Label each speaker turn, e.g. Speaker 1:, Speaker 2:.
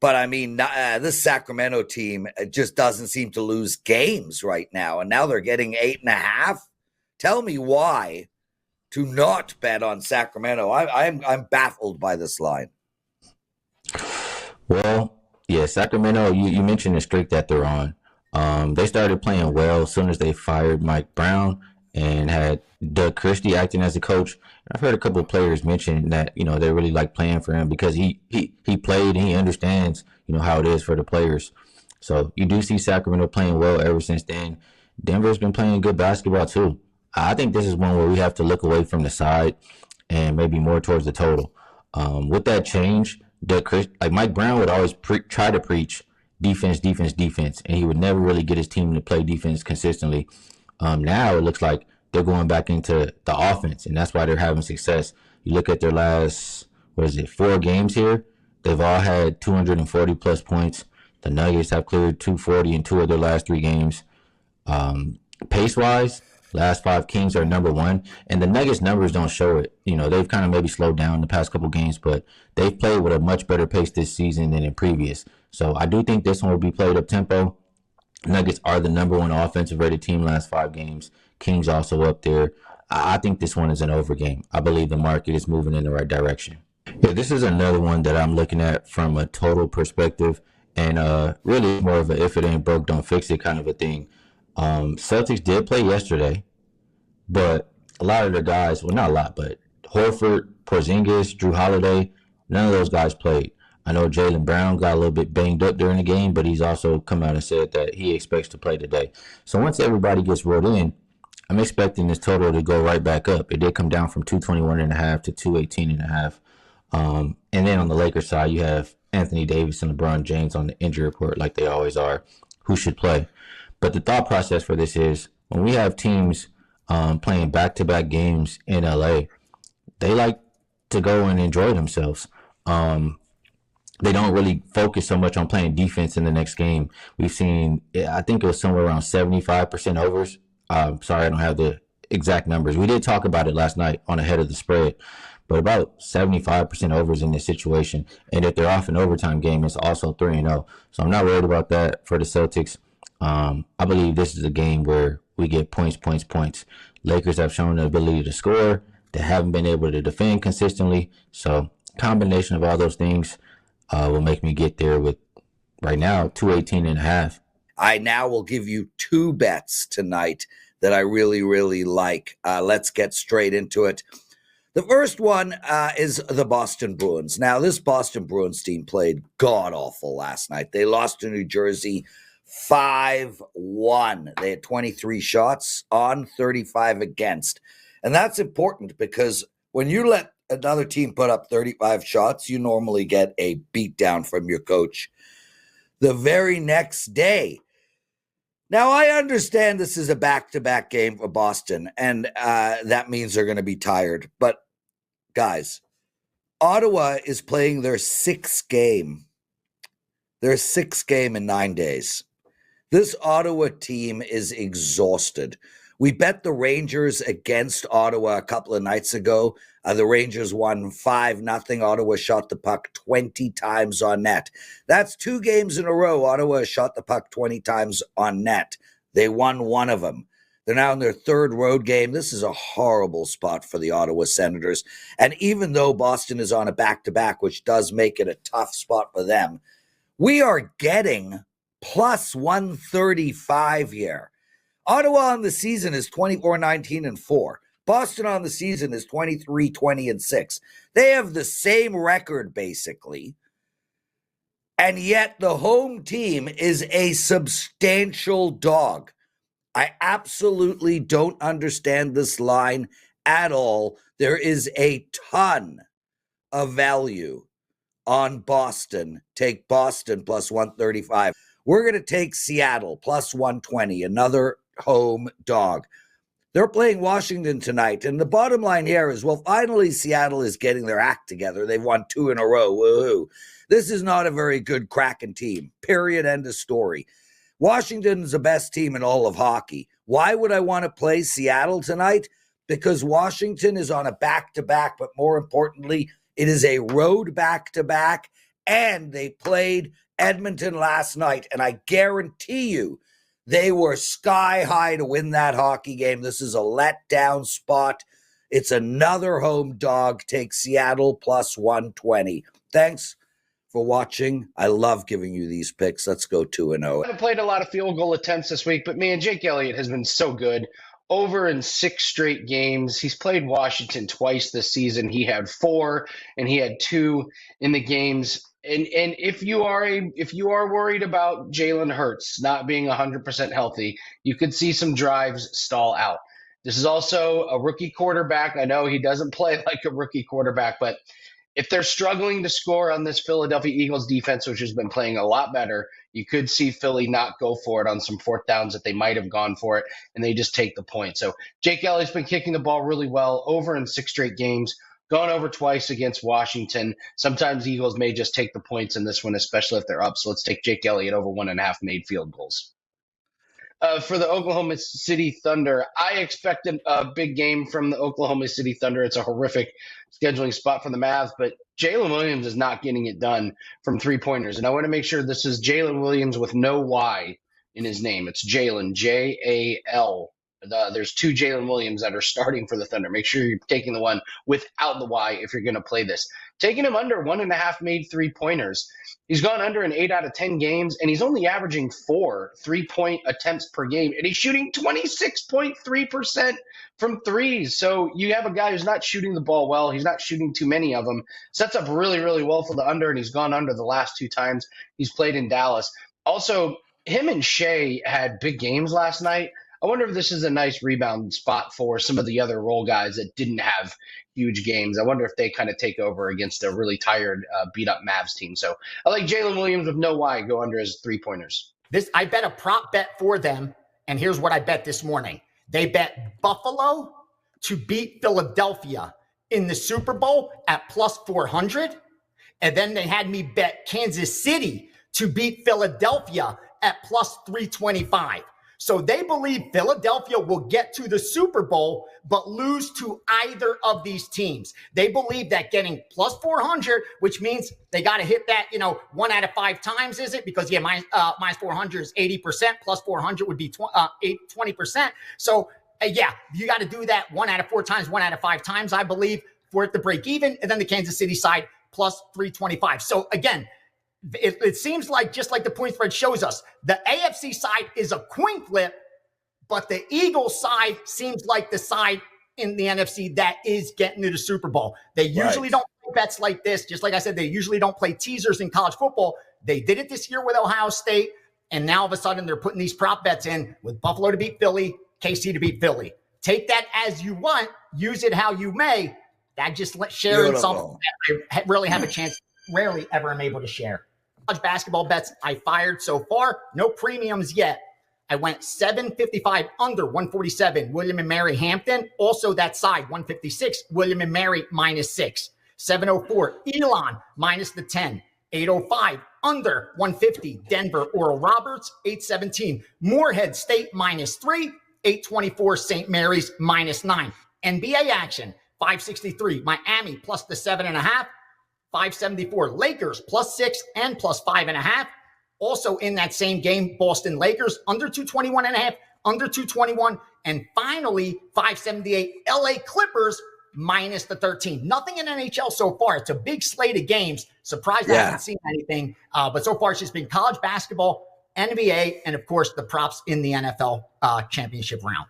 Speaker 1: But I mean, this Sacramento team just doesn't seem to lose games right now. And now they're getting 8.5. Tell me why to not bet on Sacramento. I'm baffled by this line.
Speaker 2: Well, yeah, Sacramento, you mentioned the streak that they're on. They started playing well as soon as they fired Mike Brown and had Doug Christie acting as a coach. I've heard a couple of players mention that, they really like playing for him because he played and he understands, how it is for the players. So you do see Sacramento playing well ever since then. Denver's been playing good basketball too. I think this is one where we have to look away from the side and maybe more towards the total. With that change, like Mike Brown would always try to preach defense, defense, defense, and he would never really get his team to play defense consistently. Now it looks like they're going back into the offense, and that's why they're having success. You look at their last, 4 games here, they've all had 240 plus points. The Nuggets have cleared 240 in 2 of their last 3 games. Pace-wise, last 5 Kings are number 1, and the Nuggets numbers don't show it. They've kind of maybe slowed down the past couple games, but they've played with a much better pace this season than in previous. So I do think this one will be played up tempo. Nuggets are the number 1 offensive rated team last 5 games. Kings also up there. I think this one is an over game. I believe the market is moving in the right direction. Yeah, this is another one that I'm looking at from a total perspective, and really more of a if it ain't broke, don't fix it kind of a thing. Celtics did play yesterday, but a lot of their guys, well, not a lot, but Horford, Porzingis, Drew Holiday, none of those guys played. I know Jalen Brown got a little bit banged up during the game, but he's also come out and said that he expects to play today. So once everybody gets rolled in, I'm expecting this total to go right back up. It did come down from 221.5 to 218.5. And then on the Lakers side, you have Anthony Davis and LeBron James on the injury report, like they always are, who should play. But the thought process for this is when we have teams playing back-to-back games in LA, they like to go and enjoy themselves. They don't really focus so much on playing defense in the next game. We've seen, I think it was somewhere around 75% overs. Sorry, I don't have the exact numbers. We did talk about it last night on Ahead of the Spread, but about 75% overs in this situation. And if they're off an overtime game, it's also 3-0. So I'm not worried about that for the Celtics. I believe this is a game where we get points. Lakers have shown the ability to score. They haven't been able to defend consistently. So combination of all those things will make me get there with, right now, 218.5.
Speaker 1: I now will give you 2 bets tonight that I really, really like. Let's get straight into it. The first one is the Boston Bruins. Now, this Boston Bruins team played god-awful last night. They lost to New Jersey 5-1. They had 23 shots on, 35 against. And that's important because when you let another team put up 35 shots, you normally get a beatdown from your coach the very next day. Now, I understand this is a back-to-back game for Boston, and that means they're going to be tired. But, guys, Ottawa is playing their 6th game. Their 6th game in 9 days. This Ottawa team is exhausted. We bet the Rangers against Ottawa a couple of nights ago. The Rangers won 5-0. Ottawa shot the puck 20 times on net. That's 2 games in a row. Ottawa shot the puck 20 times on net. They won 1 of them. They're now in their 3rd road game. This is a horrible spot for the Ottawa Senators. And even though Boston is on a back-to-back, which does make it a tough spot for them, we are getting plus 135 here. Ottawa on the season is 24-19-4. Boston on the season is 23-20-6. They have the same record, basically. And yet the home team is a substantial dog. I absolutely don't understand this line at all. There is a ton of value on Boston. Take Boston plus 135. We're going to take Seattle plus 120, another home dog. They're playing Washington tonight, and the bottom line here is, well, finally Seattle is getting their act together. They've won 2 in a row. Woohoo. This is not a very good Kraken team. Period. End of story. Washington's the best team in all of hockey. Why would I want to play Seattle tonight? Because Washington is on a back-to-back, but more importantly, it is a road back-to-back, And they played Edmonton last night, and I guarantee you they were sky high to win that hockey game. This is a letdown spot. It's another home dog. Take Seattle plus 120. Thanks for watching. I love giving you these picks. Let's go 2-0.
Speaker 3: I haven't played a lot of field goal attempts this week, but man, Jake Elliott has been so good. Over in 6 straight games. He's played Washington twice this season. He had 4 and he had 2 in the games. And if you are worried about Jalen Hurts not being 100% healthy, you could see some drives stall out. This is also a rookie quarterback. I know he doesn't play like a rookie quarterback, but if they're struggling to score on this Philadelphia Eagles defense, which has been playing a lot better, you could see Philly not go for it on some fourth downs that they might have gone for it, and they just take the point. So Jake Elliott's been kicking the ball really well over in 6 straight games, gone over twice against Washington. Sometimes Eagles may just take the points in this one, especially if they're up. So let's take Jake Elliott over 1.5 made field goals. For the Oklahoma City Thunder, I expected a big game from the Oklahoma City Thunder. It's a horrific scheduling spot for the Mavs, but Jalen Williams is not getting it done from three-pointers. And I want to make sure this is Jalen Williams with no Y in his name. It's Jalen, J-A-L. There's 2 Jalen Williams that are starting for the Thunder. Make sure you're taking the one without the Y if you're going to play this. Taking him under 1.5 made three-pointers. He's gone under in 8 out of 10 games, and he's only averaging 4 3-point attempts per game, and he's shooting 26.3% from threes. So you have a guy who's not shooting the ball well. He's not shooting too many of them. Sets up really, really well for the under, and he's gone under the last 2 times he's played in Dallas. Also, him and Shea had big games last night. I wonder if this is a nice rebound spot for some of the other role guys that didn't have huge games. I wonder if they kind of take over against a really tired, beat-up Mavs team. So I like Jalen Williams with no Y go under his three-pointers.
Speaker 4: I bet a prop bet for them, and here's what I bet this morning. They bet Buffalo to beat Philadelphia in the Super Bowl at plus 400, and then they had me bet Kansas City to beat Philadelphia at plus 325. So they believe Philadelphia will get to the Super Bowl, but lose to either of these teams. They believe that getting plus 400, which means they got to hit that, 1 out of 5 times, is it? Because, minus 400 is 80%, plus 400 would be 20%. So, you got to do that 1 out of 4 times, 1 out of 5 times, I believe, for it to break even. And then the Kansas City side, plus 325. So, again, it seems like, just like the point spread shows us, the AFC side is a coin flip, but the Eagles side seems like the side in the NFC that is getting to the Super Bowl. They usually don't play bets like this. Just like I said, they usually don't play teasers in college football. They did it this year with Ohio State, and now all of a sudden they're putting these prop bets in with Buffalo to beat Philly, KC to beat Philly. Take that as you want. Use it how you may. That just sharing something that I really have a chance, rarely ever am able to share. College basketball bets I fired so far, no premiums yet. I went 755 under 147, William and Mary Hampton. Also that side, 156, William and Mary -6. 704, Elon minus the 10. 805, under 150, Denver Oral Roberts. 817, Moorhead State -3. 824, St. Mary's -9. NBA action, 563, Miami plus the 7.5. 574, Lakers +6 and +5.5. Also in that same game, Boston Lakers under 221.5, under 221. And finally, 578, LA Clippers minus the 13. Nothing in NHL so far. It's a big slate of games. Surprised I haven't seen anything. But so far, it's just been college basketball, NBA, and of course, the props in the NFL championship round.